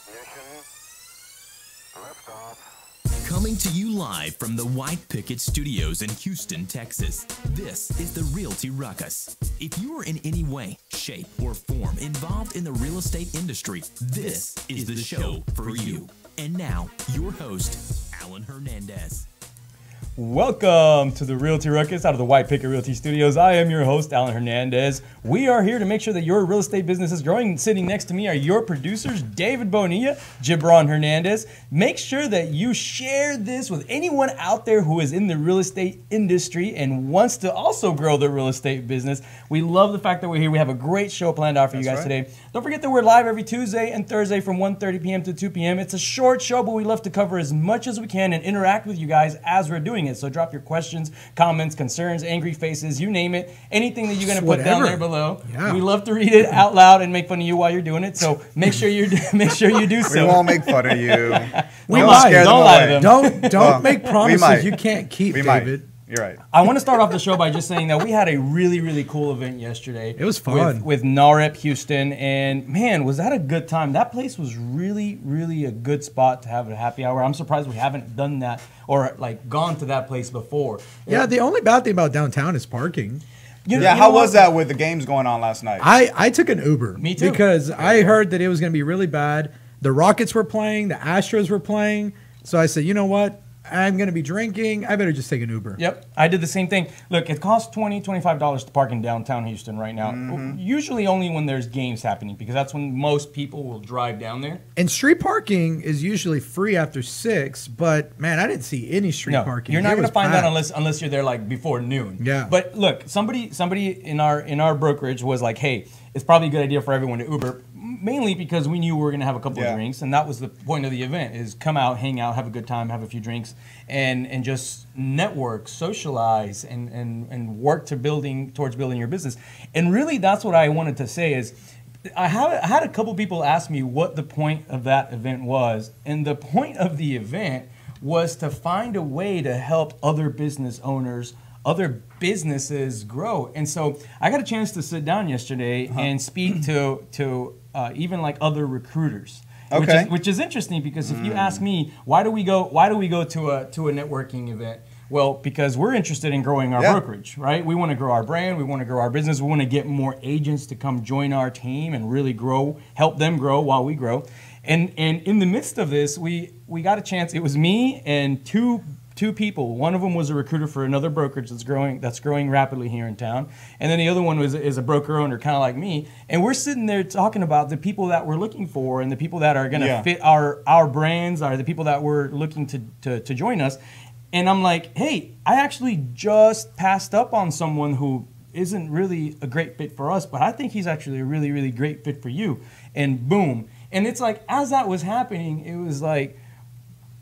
Ignition. Liftoff. Coming to you live from the White Picket Studios in Houston, Texas, this is the Realty Ruckus. If you are in any way, shape, or form involved in the real estate industry, this is the show for you. And now, your host, Alan Hernandez. Welcome to the Realty Ruckus out of the White Picket Realty Studios. I am your host, Alan Hernandez. We are here to make sure that your real estate business is growing. Sitting next to me are your producers, David Bonilla, Gibran Hernandez. Make sure that you share this with anyone out there who is in the real estate industry and wants to also grow their real estate business. We love the fact that we're here. We have a great show planned out for you guys today. Don't forget that we're live every Tuesday and Thursday from 1:30 p.m. to 2 p.m. It's a short show, but we love to cover as much as we can and interact with you guys as we're doing it. So drop your questions, comments, concerns, angry faces, you name it. Anything that you're going to put down there below. Yeah. We love to read it out loud and make fun of you while you're doing it. So make sure you do so. We won't make fun of you. We might. Don't lie to them. Don't make promises you can't keep, David. You're right. I want to start off the show by just saying that we had a really, really cool event yesterday. It was fun. With NAR Houston, and man, was that a good time. That place was really, really a good spot to have a happy hour. I'm surprised we haven't done that or like gone to that place before. Yeah, the only bad thing about downtown is parking. How was that with the games going on last night? I took an Uber. Me too. Because I heard that it was going to be really bad. The Rockets were playing. The Astros were playing. So I said, you know what? I'm going to be drinking. I better just take an Uber. Yep. I did the same thing. Look, it costs $20, $25 to park in downtown Houston right now. Usually only when there's games happening because that's when most people will drive down there. And street parking is usually free after 6, but man, I didn't see any street parking. You're not going to find that unless you're there like before noon. Yeah. But look, somebody in our brokerage was like, hey, it's probably a good idea for everyone to Uber. Mainly because we knew we were going to have a couple of drinks, and that was the point of the event, is come out, hang out, have a good time, have a few drinks, and just network, socialize, and work towards building your business. And really, that's what I wanted to say is, I had a couple people ask me what the point of that event was, and the point of the event was to find a way to help other business owners, other businesses grow. And so I got a chance to sit down yesterday and speak to even like other recruiters, which is interesting because if you ask me, why do we go to a networking event? Well, because we're interested in growing our brokerage, right? We want to grow our brand, we want to grow our business, we want to get more agents to come join our team and really grow, help them grow while we grow. And in the midst of this, we got a chance. It was me and two people. One of them was a recruiter for another brokerage that's growing rapidly here in town, and then the other one is a broker owner, kind of like me. And we're sitting there talking about the people that we're looking for and the people that are going to fit our brands, are the people that we're looking to join us. And I'm like, hey, I actually just passed up on someone who isn't really a great fit for us, but I think he's actually a really, really great fit for you. And boom. And it's like, as that was happening, it was like,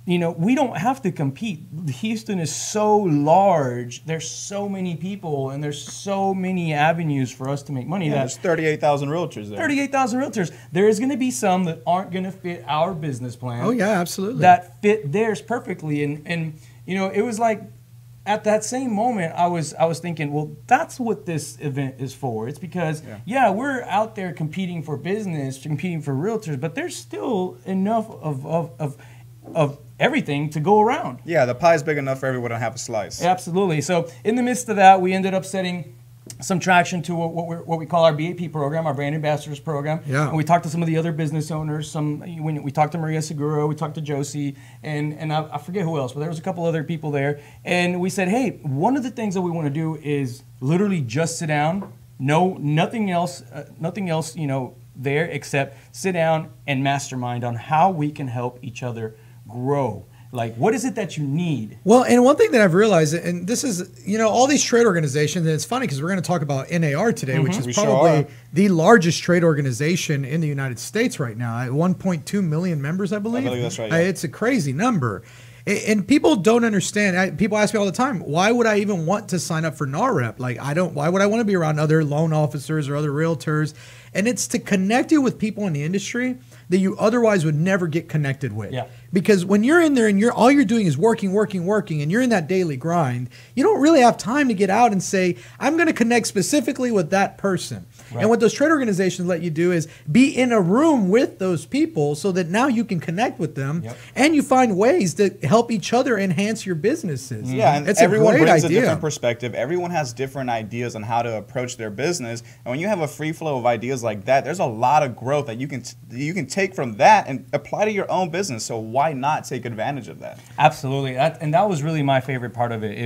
you know, we don't have to compete. Houston is so large. There's so many people, and there's so many avenues for us to make money. There's 38,000 realtors there. 38,000 realtors. There is going to be some that aren't going to fit our business plan. Oh, yeah, absolutely. That fit theirs perfectly. And you know, it was like, at that same moment, I was thinking, well, that's what this event is for. It's because, we're out there competing for business, competing for realtors, but there's still enough of everything to go around. Yeah, the pie is big enough for everyone to have a slice. Absolutely. So in the midst of that, we ended up setting some traction to what we call our BAP program, our Brand Ambassadors program. Yeah. And we talked to some of the other business owners. We talked to Maria Seguro, we talked to Josie, and I forget who else, but there was a couple other people there. And we said, hey, one of the things that we want to do is literally just sit down, nothing else, you know, there except sit down and mastermind on how we can help each other grow. Like, what is it that you need? Well, and one thing that I've realized, and this is, you know, all these trade organizations, and it's funny because we're going to talk about NAR today, which is probably the largest trade organization in the United States right now. 1.2 million members, I believe. I believe that's right. Yeah. It's a crazy number. And people don't understand. People ask me all the time, why would I even want to sign up for NAR Rep? Like, why would I want to be around other loan officers or other realtors? And it's to connect you with people in the industry that you otherwise would never get connected with. Yeah. Because when you're in there and all you're doing is working, and you're in that daily grind, you don't really have time to get out and say, I'm going to connect specifically with that person. And what those trade organizations let you do is be in a room with those people so that now you can connect with them and you find ways to help each other enhance your businesses. Yeah, and it's everyone a great brings idea. a different perspective. Everyone has different ideas on how to approach their business. And when you have a free flow of ideas like that, there's a lot of growth that you can take from that and apply to your own business. So why not take advantage of that? Absolutely. That was really my favorite part of it.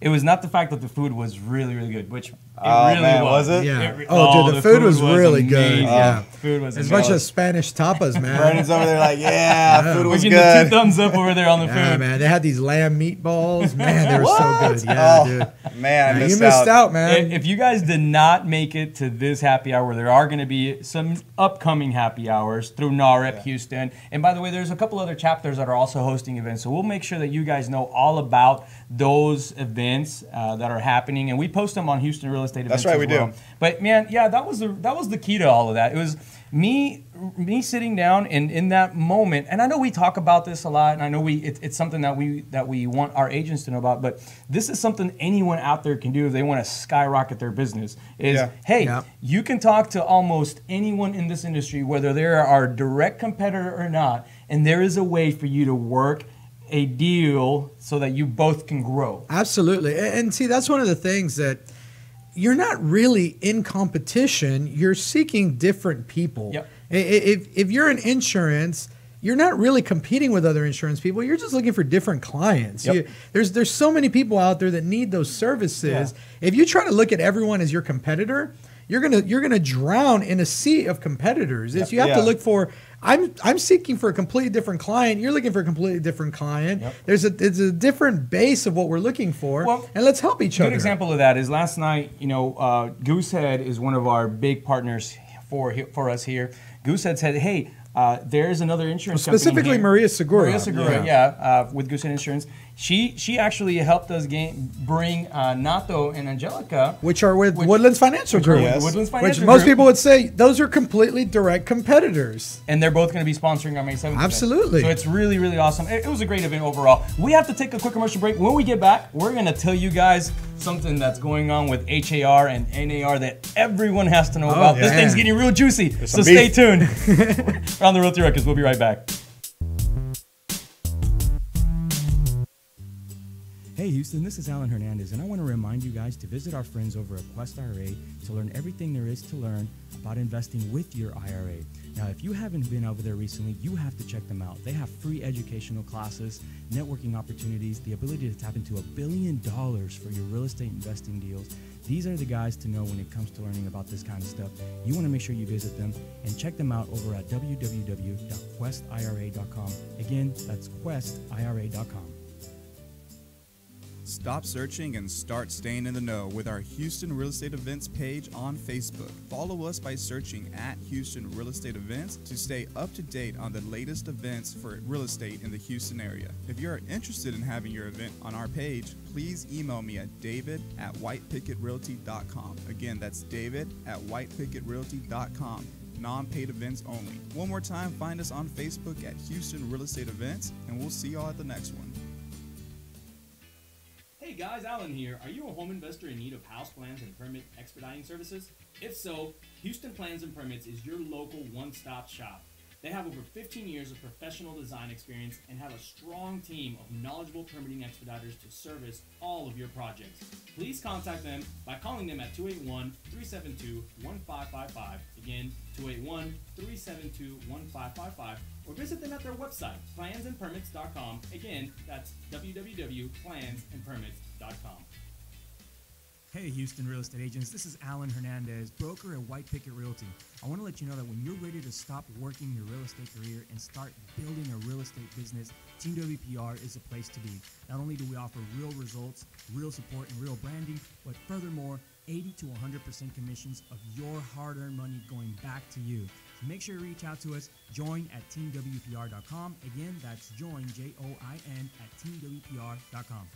It was not the fact that the food was really, really good, which it really was it? Yeah. Dude, the food was really good. Yeah. Food was It's a bunch of Spanish tapas, man. Brandon's over there like, food was We're good. getting the 2 thumbs up over there on the food. Yeah, man. They had these lamb meatballs. Man, they were so good. Yeah, dude. Man, you missed out, man. If you guys did not make it to this happy hour, there are going to be some upcoming happy hours through NAR Houston. And by the way, there's a couple other chapters that are also hosting events. So we'll make sure that you guys know all about those events that are happening. And we post them on Houston Real Estate Events. That's right, we do. But man, that was the key to all of that. It was me sitting down and in that moment, and I know we talk about this a lot, and I know it's something that we want our agents to know about, but this is something anyone out there can do if they want to skyrocket their business. You can talk to almost anyone in this industry, whether they're our direct competitor or not, and there is a way for you to work a deal so that you both can grow. Absolutely. And see, that's one of the things that you're not really in competition. You're seeking different people. Yep. If you're in insurance, you're not really competing with other insurance people. You're just looking for different clients. Yep. There's so many people out there that need those services. Yeah. If you try to look at everyone as your competitor, you're gonna drown in a sea of competitors. Yep. You have to look for. I'm seeking for a completely different client. You're looking for a completely different client. Yep. There's a different base of what we're looking for, and let's help each other. A good example of that is last night. Goosehead is one of our big partners for us here. Goosehead said, "Hey, there's another insurance company specifically here. Maria Segura. With Goosehead Insurance. She actually helped us bring Nato and Angelica, which are with Woodlands Financial Group. Yes. Woodlands Financial Which most people would say those are completely direct competitors. And they're both going to be sponsoring our May 7th Absolutely. event. So it's really, really awesome. It was a great event overall. We have to take a quick commercial break. When we get back, we're going to tell you guys something that's going on with HAR and NAR that everyone has to know about. This thing's getting real juicy, so stay tuned. We're on the Realty Ruckus. We'll be right back. Hey Houston, this is Alan Hernandez, and I want to remind you guys to visit our friends over at Quest IRA to learn everything there is to learn about investing with your IRA. Now, if you haven't been over there recently, you have to check them out. They have free educational classes, networking opportunities, the ability to tap into $1 billion for your real estate investing deals. These are the guys to know when it comes to learning about this kind of stuff. You want to make sure you visit them and check them out over at www.questira.com. Again, that's questira.com. Stop searching and start staying in the know with our Houston Real Estate Events page on Facebook. Follow us by searching at Houston Real Estate Events to stay up to date on the latest events for real estate in the Houston area. If you are interested in having your event on our page, please email me at david@whitepicketrealty.com. Again, that's david@whitepicketrealty.com. Non-paid events only. One more time, find us on Facebook at Houston Real Estate Events, and we'll see y'all at the next one. Hey guys, Alan here. Are you a home investor in need of house plans and permit expediting services? If so, Houston Plans and Permits is your local one-stop shop. They have over 15 years of professional design experience and have a strong team of knowledgeable permitting expediters to service all of your projects. Please contact them by calling them at 281-372-1555. Again, 281-372-1555. Or visit them at their website, plansandpermits.com. Again, that's www.plansandpermits.com. Hey Houston real estate agents, this is Alan Hernandez, broker at White Picket Realty. I want to let you know that when you're ready to stop working your real estate career and start building a real estate business, Team WPR is a place to be. Not only do we offer real results, real support, and real branding, but furthermore, 80 to 100% commissions of your hard-earned money going back to you. So make sure you reach out to us. Join at teamwpr.com. Again, that's join, Join, at teamwpr.com.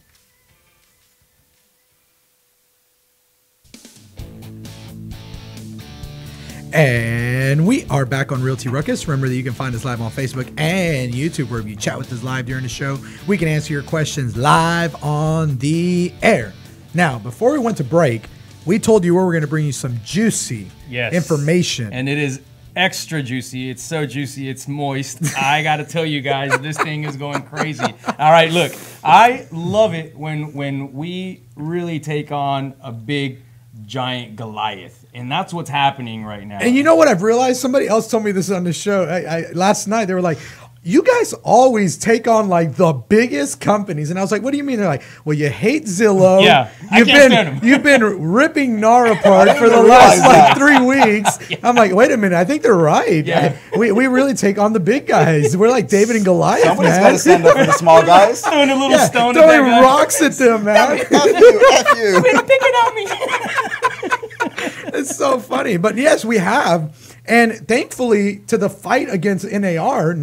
And we are back on Realty Ruckus. Remember that you can find us live on Facebook and YouTube, where you chat with us live during the show. We can answer your questions live on the air. Now, before we went to break, we told you we were going to bring you some juicy information. And it is extra juicy. It's so juicy, it's moist. I got to tell you guys, this thing is going crazy. All right, look, I love it when we really take on a big, giant Goliath. And that's what's happening right now. And you know what I've realized? Somebody else told me this on the show. Last night, they were like, you guys always take on like the biggest companies. And I was like, what do you mean? They're like, well, you hate Zillow. Yeah, you've been ripping NAR apart for the last like 3 weeks. Yeah. I'm like, wait a minute. I think they're right. Yeah. We really take on the big guys. We're like David and Goliath, Somebody's man. got to stand up for the small guys. Throwing a little stone at throwing that guy. rocks at them, man. F you. Pick it on me. It's so funny. But yes, we have. And thankfully, to the fight against NAR,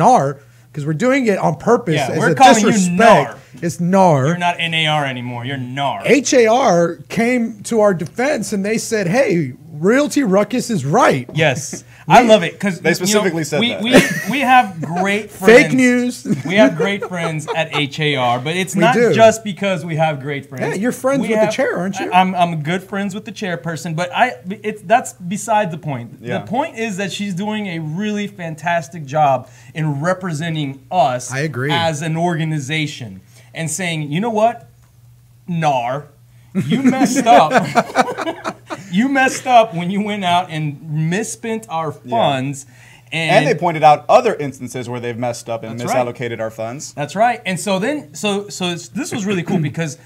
because we're doing it on purpose as we're a calling you disrespect. NAR. It's NAR. You're not NAR anymore. You're NAR. HAR came to our defense and they said, hey, Realty Ruckus is right. Yes. I love it because They specifically said we, that. we have great friends. Fake news. We have great friends at HAR, but it's not do. just because we have great friends. Yeah, you're friends with the chair, aren't you? I'm good friends with the chairperson, but that's beside the point. Yeah. The point is that she's doing a really fantastic job in representing us I agree. as an organization and saying, you know what, NAR, you messed up. You messed up when you went out and misspent our funds. And they pointed out other instances where they've messed up and That's misallocated our funds. That's right. And so this was really cool because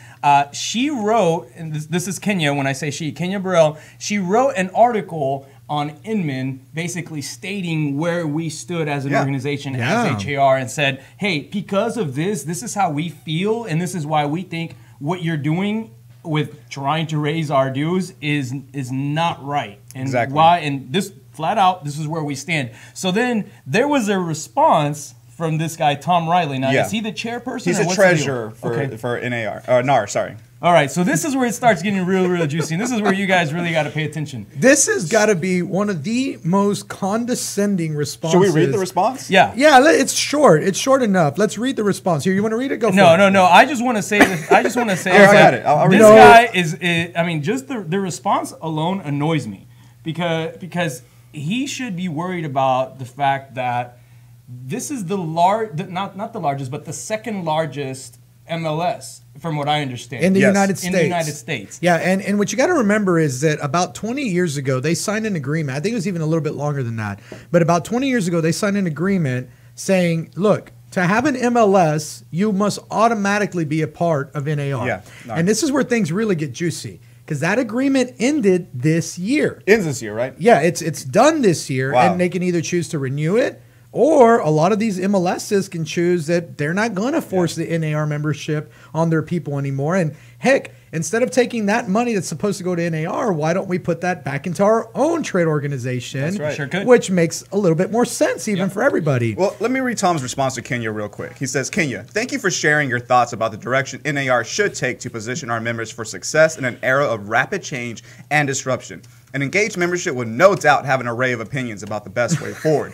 she wrote, and this is Kenya when I say she, Kenya Burrell, she wrote an article on Inman basically stating where we stood as an organization as HAR and said, hey, because of this is how we feel and this is why we think what you're doing with trying to raise our dues is not right. And exactly. why? And this flat out, this is where we stand. So then there was a response from this guy, Tom Riley. Now, is he the chairperson? He's or a what's treasurer the deal? for NAR, sorry. All right, so this is where it starts getting real juicy. And this is where you guys really got to pay attention. This has got to be one of the most condescending responses. Should we read the response? Yeah. Yeah, it's short. It's short enough. Let's read the response. Here, you want to read it? Go for it. No. I just want to say this. I just want to say I got it. I'll read this it. guy is, I mean, just the response alone annoys me because he should be worried about the fact that this is not the largest, but the second largest MLS, from what I understand. In the United States. In the United States. Yeah, and what you got to remember is that about 20 years ago, they signed an agreement. I think it was even a little bit longer than that. But about 20 years ago, they signed an agreement saying, look, to have an MLS, you must automatically be a part of NAR. Yeah, and this is where things really get juicy because that agreement ended this year. Ends this year, right? Yeah, it's done this year, Wow. and they can either choose to renew it, or a lot of these MLSs can choose that they're not going to force the NAR membership on their people anymore. And heck, instead of taking that money that's supposed to go to NAR, why don't we put that back into our own trade organization? That's right. Sure could. Which makes a little bit more sense even for everybody. Well, let me read Tom's response to Kenya real quick. He says, Kenya, thank you for sharing your thoughts about the direction NAR should take to position our members for success in an era of rapid change and disruption. An engaged membership would no doubt have an array of opinions about the best way forward.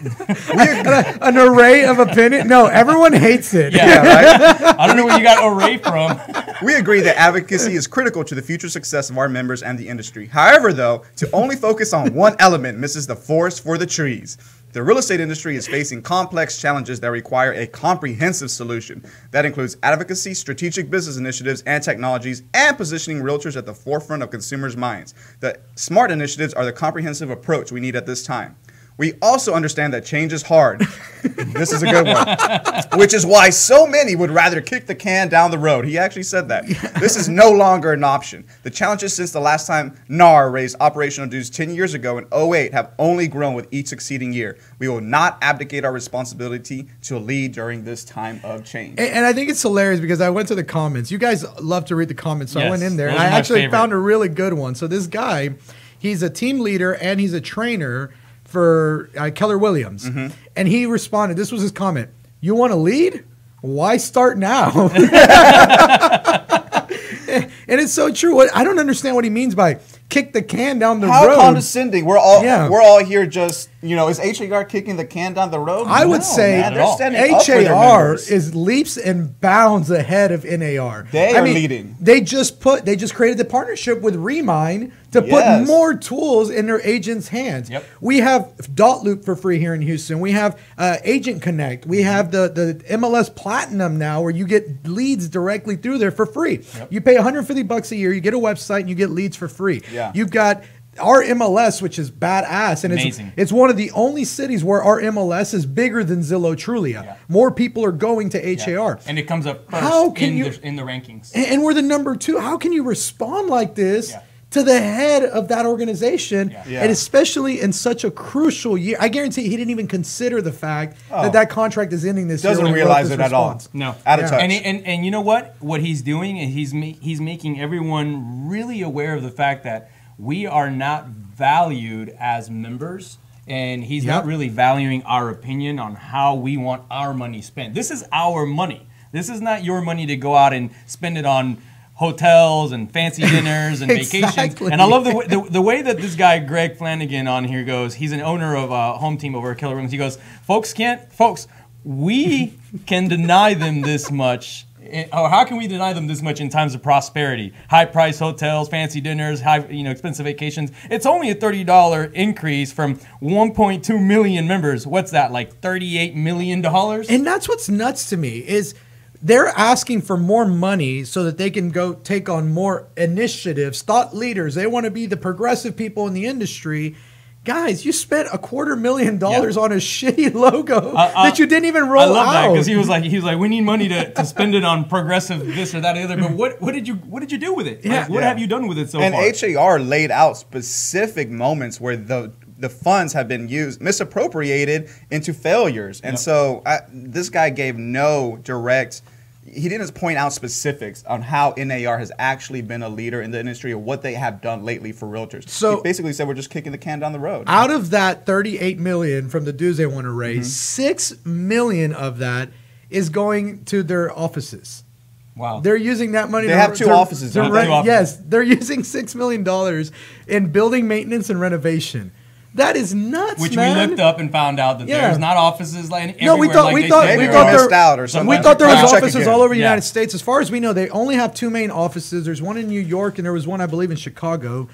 An array of opinion? No, everyone hates it. Yeah, right? I don't know where you got array from. We agree that advocacy is critical to the future success of our members and the industry. However, though, to only focus on one element misses the forest for the trees. The real estate industry is facing complex challenges that require a comprehensive solution. That includes advocacy, strategic business initiatives, and technologies, and positioning realtors at the forefront of consumers' minds. The SMART initiatives are the comprehensive approach we need at this time. We also understand that change is hard. This is a good one. Which is why so many would rather kick the can down the road. He actually said that. This is no longer an option. The challenges since the last time NAR raised operational dues 10 years ago in 2008 have only grown with each succeeding year. We will not abdicate our responsibility to lead during this time of change. And I think it's hilarious because I went to the comments. You guys love to read the comments, so I Yes, went in there. And those I are my actually favorite. found a really good one. So this guy, he's a team leader and he's a trainer for Keller Williams. Mm-hmm. And he responded, this was his comment, you want to lead? Why start now? And it's so true. I don't understand what he means by kick the can down the How road. condescending. We're all here just, is HAR kicking the can down the road? I would say man, they're standing up for their HAR members. is leaps and bounds ahead of NAR. They are leading. They just created the partnership with Remine to put more tools in their agents' hands. Yep. We have Dot Loop for free here in Houston. We have Agent Connect. We have the MLS Platinum now, where you get leads directly through there for free. Yep. You pay $150 a year. You get a website and you get leads for free. Yeah. You've got our MLS, which is badass, and Amazing. it's one of the only cities where our MLS is bigger than Zillow Trulia. Yeah. More people are going to HAR. And it comes up first How can in the rankings. And we're the number 2. How can you respond like this Yeah. to the head of that organization, Yeah. and especially in such a crucial year? I guarantee he didn't even consider the fact that contract is ending this year. Doesn't when he wrote realize this it at all. response. No. Out of touch. And you know what? What he's doing is he's making everyone really aware of the fact that we are not valued as members, and he's not really valuing our opinion on how we want our money spent. This is our money. This is not your money to go out and spend it on hotels and fancy dinners and vacations. Exactly. And I love the way that this guy Greg Flanagan on here goes. He's an owner of a home team over at Keller Williams. He goes, folks, we can deny them this much. Or how can we deny them this much in times of prosperity? High-priced hotels, fancy dinners, expensive vacations. It's only a $30 increase from 1.2 million members. What's that, like $38 million? And that's what's nuts to me is they're asking for more money so that they can go take on more initiatives, thought leaders. They want to be the progressive people in the industry. Guys, you spent $250,000 on a shitty logo that you didn't even roll out. I love that because he was like, we need money to spend it on progressive this or that or the other. But what did you do with it? Like, what have you done with it so far? And HAR laid out specific moments where the funds have been misappropriated into failures. And so this guy gave no direct. He didn't point out specifics on how NAR has actually been a leader in the industry or what they have done lately for realtors. So he basically said we're just kicking the can down the road. Out of that $38 million from the dues they want to raise, $6 million of that is going to their offices. Wow. They're using that money. They have two offices. They have two offices. Yes, they're using $6 million in building maintenance and renovation. That is nuts, Which man. we looked up and found out that there's not offices like everywhere. No, we thought Maybe there missed out or something. We thought there was Check offices again. all over the Yeah. United States. As far as we know, they only have 2 main offices. There's one in New York, and there was one, I believe, in Chicago.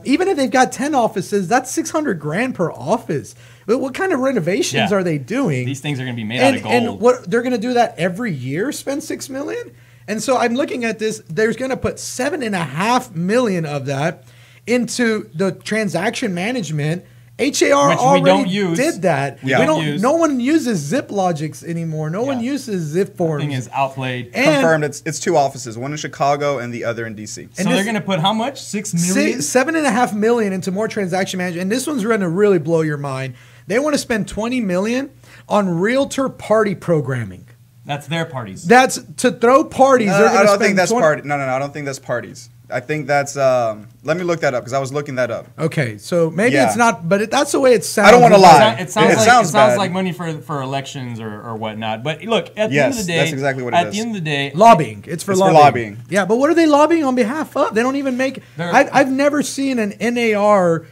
Even if they've got 10 offices, that's $600,000 per office. But what kind of renovations are they doing? These things are going to be made out of gold. And what they're going to do that every year? Spend $6 million? And so I'm looking at this. There's going to put $7.5 million of that into the transaction management. HAR Which we already don't use. did that. Yeah. We don't don't. use. No one uses Zip Logics anymore. No one uses Zip Forms. Thing is outplayed. And Confirmed. It's 2 offices, one in Chicago and the other in DC. So and they're this- going to put how much? $6 million? $7.5 million into more transaction management. And this one's going to really blow your mind. They want to spend $20 million on realtor party programming. That's their parties. That's to throw parties. No, They're gonna I don't spend think that's 20 party. No, I don't think that's parties. I think that's. Let me look that up because I was looking that up. Okay, so maybe Yeah. it's not, but that's the way it sounds. I don't wanna lie. It sounds sounds bad. like money for elections or whatnot. But look, at the Yes, end of the day, that's exactly what it at is. the end of the day, Lobbying. It's for It's for lobbying. lobbying. Yeah, but what are they lobbying on behalf of? They don't even make. I've never seen an NAR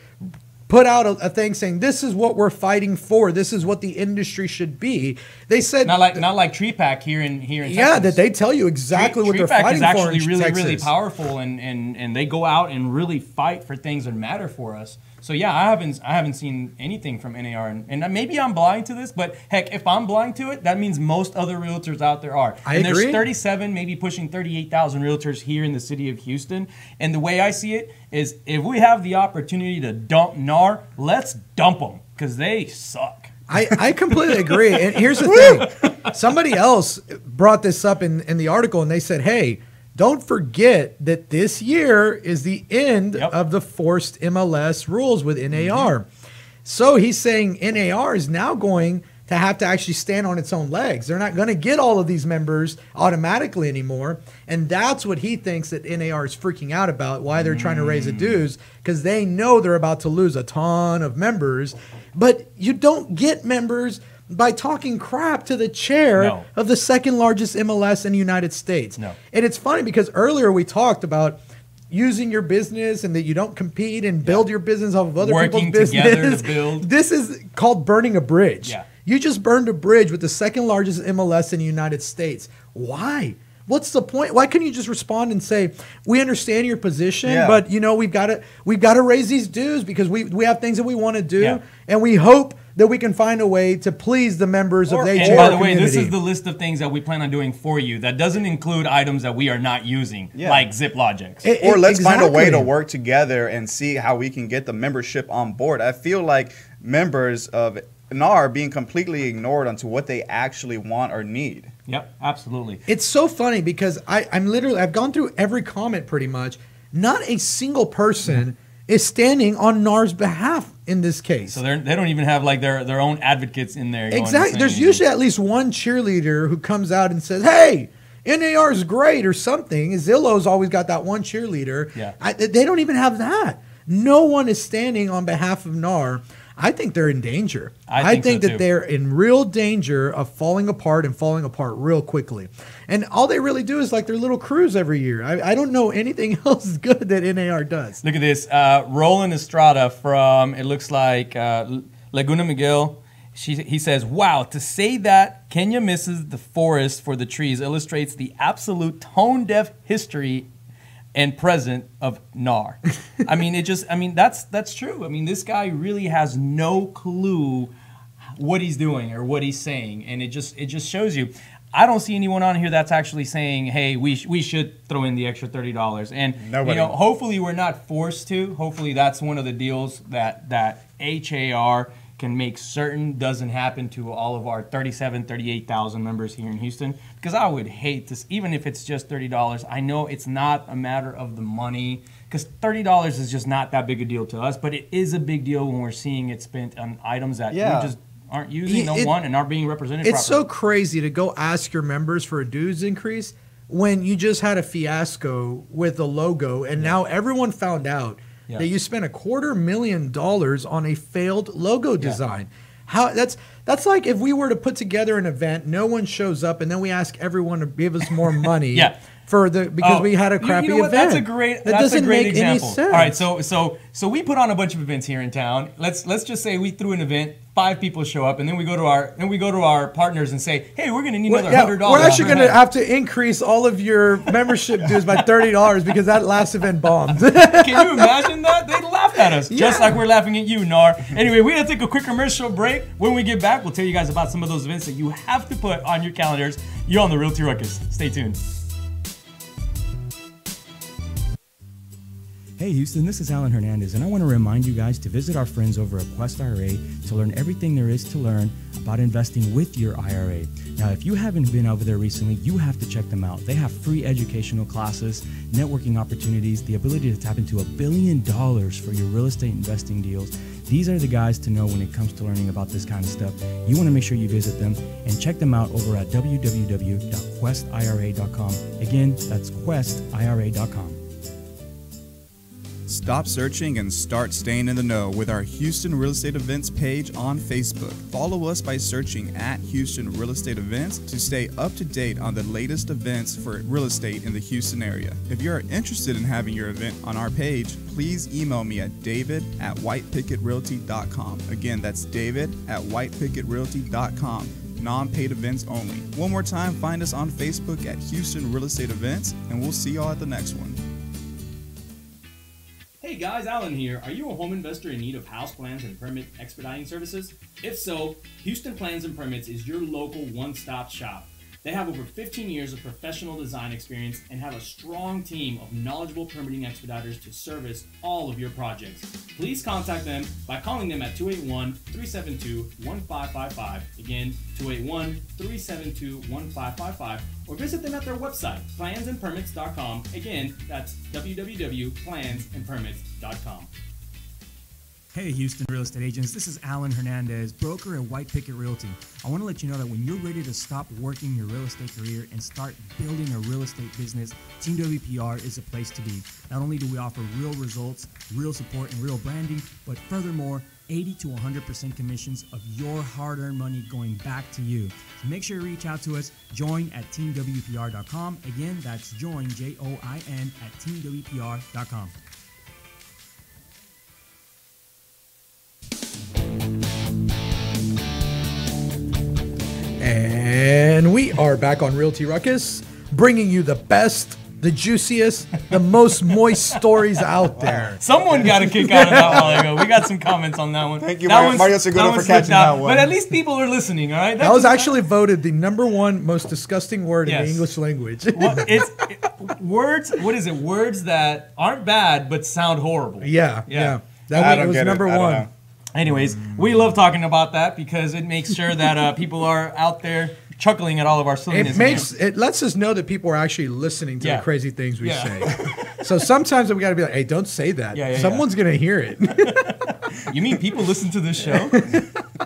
put out a thing saying this is what we're fighting for. This is what the industry should be. They said not like Tree Pack here in Texas. yeah, that they tell you exactly what they're Tree Pack fighting is for actually in really Texas. really powerful and they go out and really fight for things that matter for us. So yeah, I haven't seen anything from NAR, and maybe I'm blind to this, but heck, if I'm blind to it, that means most other realtors out there are. I and agree. There's 37, maybe pushing 38,000 realtors here in the city of Houston. And the way I see it is, if we have the opportunity to dump NAR, let's dump them because they suck. I completely agree. And here's the thing. Somebody else brought this up in the article, and they said, hey, don't forget that this year is the end of the forced MLS rules with NAR. So he's saying NAR is now going to have to actually stand on its own legs. They're not going to get all of these members automatically anymore. And that's what he thinks that NAR is freaking out about, why they're trying to raise the dues, because they know they're about to lose a ton of members. But you don't get members by talking crap to the chair of the second largest MLS in the United States. No. And it's funny because earlier we talked about using your business and that you don't compete and build your business off of other Working people's business. together to build. This is called burning a bridge. Yeah. You just burned a bridge with the second largest MLS in the United States. Why? What's the point? Why couldn't you just respond and say, "We understand your position, but you know we've got to raise these dues because we have things that we want to do, and we hope that we can find a way to please the members of the HAR And by the way, community." this is the list of things that we plan on doing for you. That doesn't include items that we are not using, like Zip Logics. Or let's find a way to work together and see how we can get the membership on board. I feel like members of NAR are being completely ignored onto what they actually want or need. Yep, absolutely. It's so funny because I've gone through every comment pretty much. Not a single person is standing on NAR's behalf in this case. So they don't even have like their own advocates in there. Exactly. There's usually at least one cheerleader who comes out and says, "Hey, NAR is great," or something. Zillow's always got that one cheerleader. Yeah. They don't even have that. No one is standing on behalf of NAR. I think they're in danger. I think so that too. they're in real danger of falling apart and falling apart real quickly. And all they really do is like their little cruise every year. I don't know anything else good that NAR does. Look at this. Roland Estrada from, it looks like Laguna Miguel. He says, "Wow, to say that Kenya misses the forest for the trees illustrates the absolute tone-deaf history and present of NAR." I mean, that's true. I mean, this guy really has no clue what he's doing or what he's saying, and it just shows you. I don't see anyone on here that's actually saying, "Hey, we should throw in the extra $30." And Nobody. you know, hopefully we're not forced to. Hopefully that's one of the deals that HAR can make certain doesn't happen to all of our 38,000 members here in Houston, because I would hate this, even if it's just $30. I know it's not a matter of the money, because $30 is just not that big a deal to us, but it is a big deal when we're seeing it spent on items that we just aren't using, don't want, and aren't being represented It's properly. so crazy to go ask your members for a dues increase when you just had a fiasco with the logo, and now everyone found out that you spent $250,000 on a failed logo design. How that's like if we were to put together an event, no one shows up, and then we ask everyone to give us more money because we had a crappy event. That's a great example. Any sense. All right, so we put on a bunch of events here in town. Let's just say we threw an event, 5 people show up, and then we go to our partners and say, "Hey, we're going to need another $100." We're actually going to have to increase all of your membership dues by $30 because that last event bombed. Can you imagine that? They'd laugh at us, just like we're laughing at you, NAR. Anyway, we're going to take a quick commercial break. When we get back, we'll tell you guys about some of those events that you have to put on your calendars. You're on the Realty Ruckus. Stay tuned. Hey Houston, this is Alan Hernandez, and I want to remind you guys to visit our friends over at Quest IRA to learn everything there is to learn about investing with your IRA. Now, if you haven't been over there recently, you have to check them out. They have free educational classes, networking opportunities, the ability to tap into $1 billion for your real estate investing deals. These are the guys to know when it comes to learning about this kind of stuff. You want to make sure you visit them and check them out over at www.questira.com. Again, that's questira.com. Stop searching and start staying in the know with our Houston Real Estate Events page on Facebook. Follow us by searching at Houston Real Estate Events to stay up to date on the latest events for real estate in the Houston area. If you are interested in having your event on our page, please email me at david@whitepicketrealty.com. Again, that's david@whitepicketrealty.com. Non-paid events only. One more time, find us on Facebook at Houston Real Estate Events, and we'll see y'all at the next one. Hey guys, Alan here. Are you a home investor in need of house plans and permit expediting services? If so, Houston Plans and Permits is your local one-stop shop. They have over 15 years of professional design experience and have a strong team of knowledgeable permitting expediters to service all of your projects. Please contact them by calling them at 281-372-1555. Again, 281-372-1555. Or visit them at their website, plansandpermits.com. Again, that's www.plansandpermits.com. Hey Houston real estate agents, this is Alan Hernandez, broker at White Picket Realty. I want to let you know that when you're ready to stop working your real estate career and start building a real estate business, Team WPR is a place to be. Not only do we offer real results, real support, and real branding, but furthermore, 80 to 100% commissions of your hard-earned money going back to you. So make sure you reach out to us. Join at teamwpr.com. Again, that's join, Join, at teamwpr.com. And we are back on Realty Ruckus, bringing you the best, the juiciest, the most moist stories out there. Someone got a kick out of that while ago. We got some comments on that one. Thank you, That one's- Mario Seguro, that for one's catching slipped out. that one. But at least people are listening, all right? That was actually voted the #1 most disgusting word in Yes. the English language. Well, words. What is it? Words that aren't bad but sound horrible. yeah. Yeah. That I one don't was get it. number I don't one. know. Anyways, we love talking about that because it makes sure that people are out there chuckling at all of our silliness. It lets us know that people are actually listening to Yeah. the crazy things we Yeah. say. So sometimes we got to be like, hey, don't say that. Yeah, yeah, Someone's gonna hear it. You mean people listen to this show?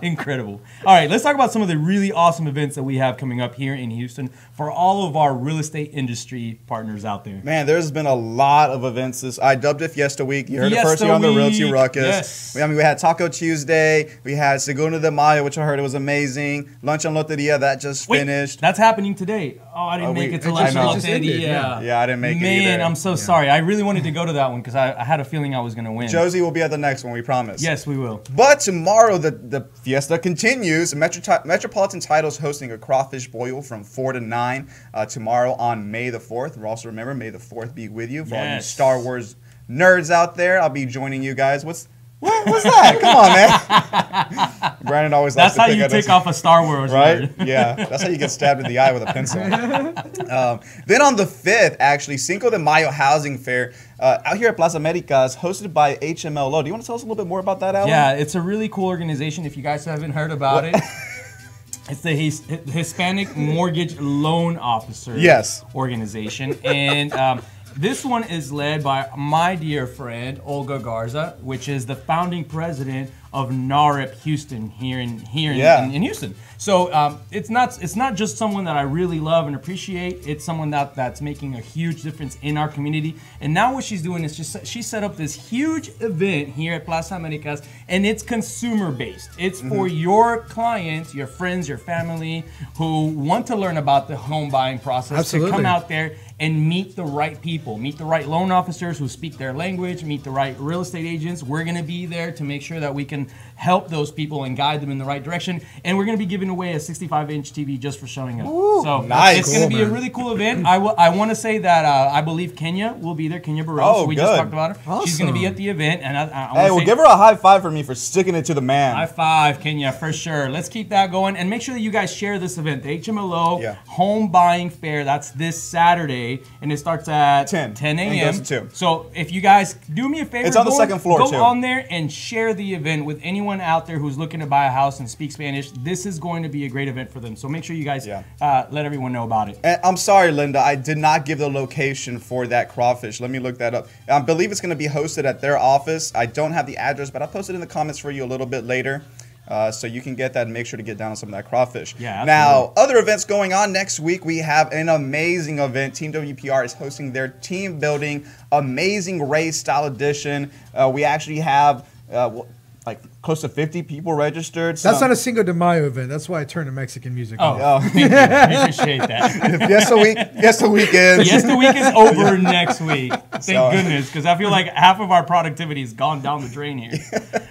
Incredible. All right, let's talk about some of the really awesome events that we have coming up here in Houston for all of our real estate industry partners out there. Man, there's been a lot of events. I dubbed it Fiesta Week. You heard it first here on the Fiesta Realty Week, Ruckus. yes. I mean, we had Taco Tuesday. We had Segundo de Mayo, which I heard it was amazing. Lunch and Loteria, that just Wait, finished. that's happening today. Oh, I didn't make it to it Lunch just- and it just ended, Loteria. Yeah, I didn't make it Man, either. I'm so sorry. I really wanted to go to that one because I had a feeling I was going to win. Josie will be at the next one, we promise. Yes, we will. But tomorrow, the fiesta continues. Metropolitan Title is hosting a crawfish boil from 4 to 9 tomorrow on May the 4th. And also remember, May the 4th be with you. For all you Yes. Star Wars nerds out there, I'll be joining you guys. What's that? Come on, man. Brandon always likes That's to how pick you at take us. off a Star Wars Right? nerd. Yeah. That's how you get stabbed in the eye with a pencil. Then on the 5th, actually, Cinco de Mayo Housing Fair out here at Plaza Americas, hosted by HMLO. Do you want to tell us a little bit more about that, Alan? Yeah, it's a really cool organization. If you guys haven't heard about it, it's the Hispanic Mortgage Loan Officer Yes. organization. And this one is led by my dear friend, Olga Garza, which is the founding president of NAREP Houston here in Houston. So it's not just someone that I really love and appreciate. It's someone that's making a huge difference in our community. And now what she's doing is she set up this huge event here at Plaza Americas, and it's consumer based. It's for your clients, your friends, your family who want to learn about the home buying process Absolutely. to come out there and meet the right people, meet the right loan officers who speak their language, meet the right real estate agents. We're going to be there to make sure that we can help those people and guide them in the right direction. And we're going to be giving away a 65-inch TV just for showing up. So nice. it's going to Cool, be a man. really cool event. I want to say that I believe Kenya will be there, Kenya Burrell. Oh, we just good. talked about her. She's going to be Awesome. at the event. And I Hey, wanna well, say, give her a high five for me for sticking it to the man. High five, Kenya, for sure. Let's keep that going and make sure that you guys share this event. The HMLO Yeah. Home Buying Fair, that's this Saturday, and it starts at 10 10 and a.m. goes to 2. So if you guys do me a favor, It's on the second floor, go too. on there and share the event with anyone out there who's looking to buy a house and speak Spanish. This is going to be a great event for them. So make sure you guys let everyone know about it. And I'm sorry, Linda, I did not give the location for that crawfish. Let me look that up. I believe it's going to be hosted at their office. I don't have the address, but I'll post it in the comments for you a little bit later. So you can get that and make sure to get down on some of that crawfish. Yeah, now, other events going on next week. We have an amazing event. Team WPR is hosting their team building amazing race style edition. We actually have like close to 50 people registered. That's not a Cinco de Mayo event. That's why I turned to Mexican music Oh, off. thank you. I appreciate that. Fiesta weekend. Yes, the week is over next week. Thank So- goodness, because I feel like half of our productivity has gone down the drain here.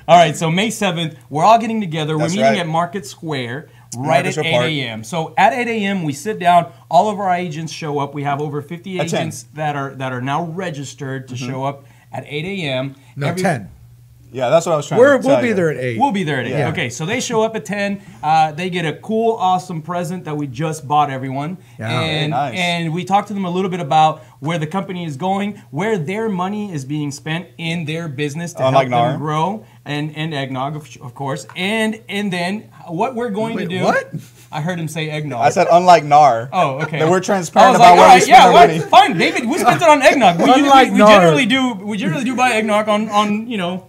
All right, so May 7th, we're all getting together. That's we're meeting right. at Market Square right Market at 8 Park. a.m. So at 8 a.m., we sit down. All of our agents show up. We have over 50 At 10. agents that are now registered to show up at 8 a.m. No, 10. Yeah, that's what I was trying We'll to tell be you. there at 8. We'll be there at 8. Yeah. Okay, so they show up at 10. They get a cool, awesome present that we just bought everyone. Yeah. And, Very nice. and we talk to them a little bit about where the company is going, where their money is being spent in their business to Unlike help NAR. them grow, and eggnog, of course. And then what we're going to Wait, do. what? I heard him say eggnog. I said unlike NAR. Oh, okay. That we're I transparent was about like, where all we right, spend yeah, our what? money. Fine, David. We spent it on eggnog. Unlike We NAR. generally do buy eggnog on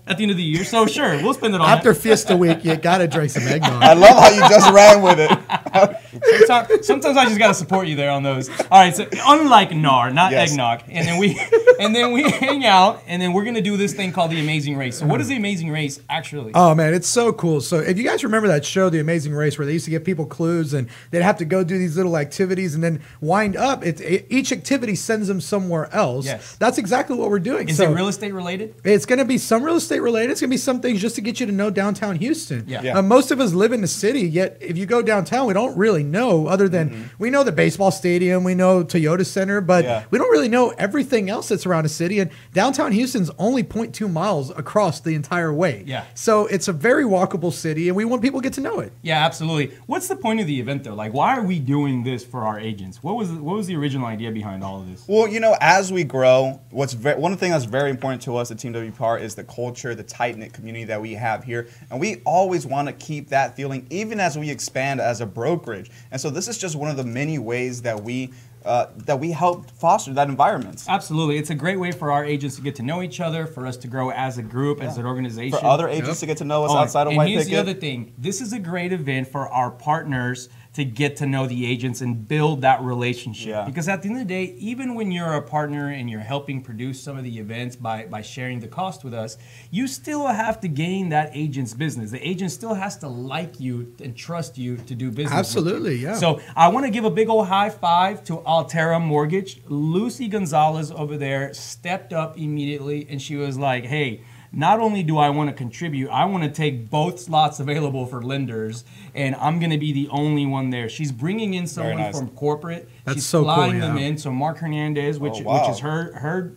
at the end of the year. So sure, we'll spend it on After that. Fiesta week, you gotta drink some I eggnog. love how you just ran with it. Sometimes I just gotta support you there on those. All right, so unlike NAR, not Yes. eggnog, and then we and then we hang out, and then we're going to do this thing called the Amazing Race. So what is the Amazing Race actually? Oh man, it's so cool. So if you guys remember that show, The Amazing Race, where they used to give people clues and they'd have to go do these little activities and then wind up, each activity sends them somewhere else. Yes. That's exactly what we're doing. Is it real estate related? It's going to be some real estate related. It's going to be some things just to get you to know downtown Houston. Yeah. Most of us live in the city, yet if you go downtown, we don't really know, other than we know the baseball stadium, we know Toyota Center, but we don't really know everything else that's around the city. And downtown Houston's only 0.2 miles across the entire way. Yeah. So it's a very walkable city, and we want people to get to know it. Yeah, absolutely. What's the point of the event, though? Like, why are we doing this for our agents? What was the original idea behind all of this? Well, you know, as we grow, one thing that's very important to us at Team WPR is the culture, the tight-knit community that we have here. And we always want to keep that feeling even as we expand as a brokerage. And so this is just one of the many ways that we help foster that environment. Absolutely. It's a great way for our agents to get to know each other, for us to grow as a group, as an organization. For other agents to get to know us outside of White Picket. And here's the other thing. This is a great event for our partners to get to know the agents and build that relationship. Yeah. Because at the end of the day, even when you're a partner and you're helping produce some of the events by sharing the cost with us, you still have to gain that agent's business. The agent still has to like you and trust you to do business. Absolutely, with you. yeah. So I want to give a big old high five to Altera Mortgage. Lucy Gonzalez over there stepped up immediately and she was like, hey, not only do I want to contribute, I want to take both slots available for lenders, and I'm going to be the only one there. She's bringing in someone from corporate. That's She's so cool, flying yeah. them in. So Mark Hernandez, which is her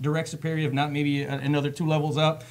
direct superior, if not maybe another 2 levels up,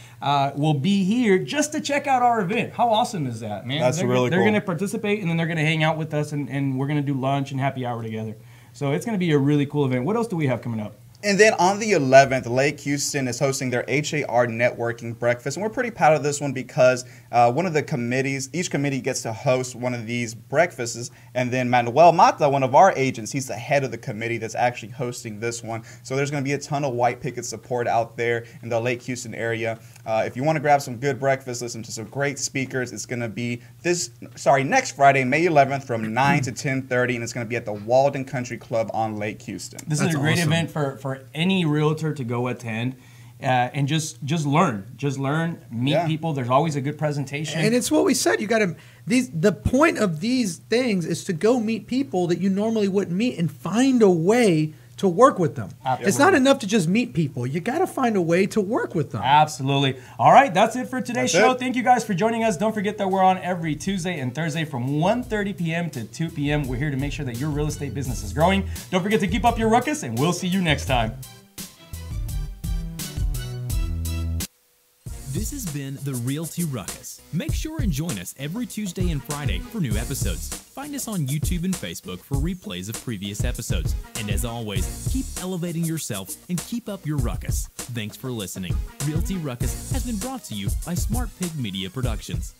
will be here just to check out our event. How awesome is that, man? That's really cool. They're going to participate, and then they're going to hang out with us, and we're going to do lunch and happy hour together. So it's going to be a really cool event. What else do we have coming up? And then on the 11th, Lake Houston is hosting their HAR networking breakfast. And we're pretty proud of this one because one of the committees, each committee gets to host one of these breakfasts. And then Manuel Mata, one of our agents, he's the head of the committee that's actually hosting this one. So there's going to be a ton of White Picket support out there in the Lake Houston area. If you want to grab some good breakfast, listen to some great speakers, it's going to be next Friday, May 11th from 9 to 10:30. And it's going to be at the Walden Country Club on Lake Houston. This is a great event for any realtor to go attend and just learn, meet people. There's always a good presentation. And it's what we said. You got to the point of these things is to go meet people that you normally wouldn't meet and find a way to work with them. Absolutely. It's not enough to just meet people. You got to find a way to work with them. Absolutely. All right, that's it for today's show. Thank you guys for joining us. Don't forget that we're on every Tuesday and Thursday from 1:30 p.m. to 2 p.m. We're here to make sure that your real estate business is growing. Don't forget to keep up your ruckus, and we'll see you next time. This has been the Realty Ruckus. Make sure and join us every Tuesday and Friday for new episodes. Find us on YouTube and Facebook for replays of previous episodes. And as always, keep elevating yourself and keep up your ruckus. Thanks for listening. Realty Ruckus has been brought to you by Smart Pig Media Productions.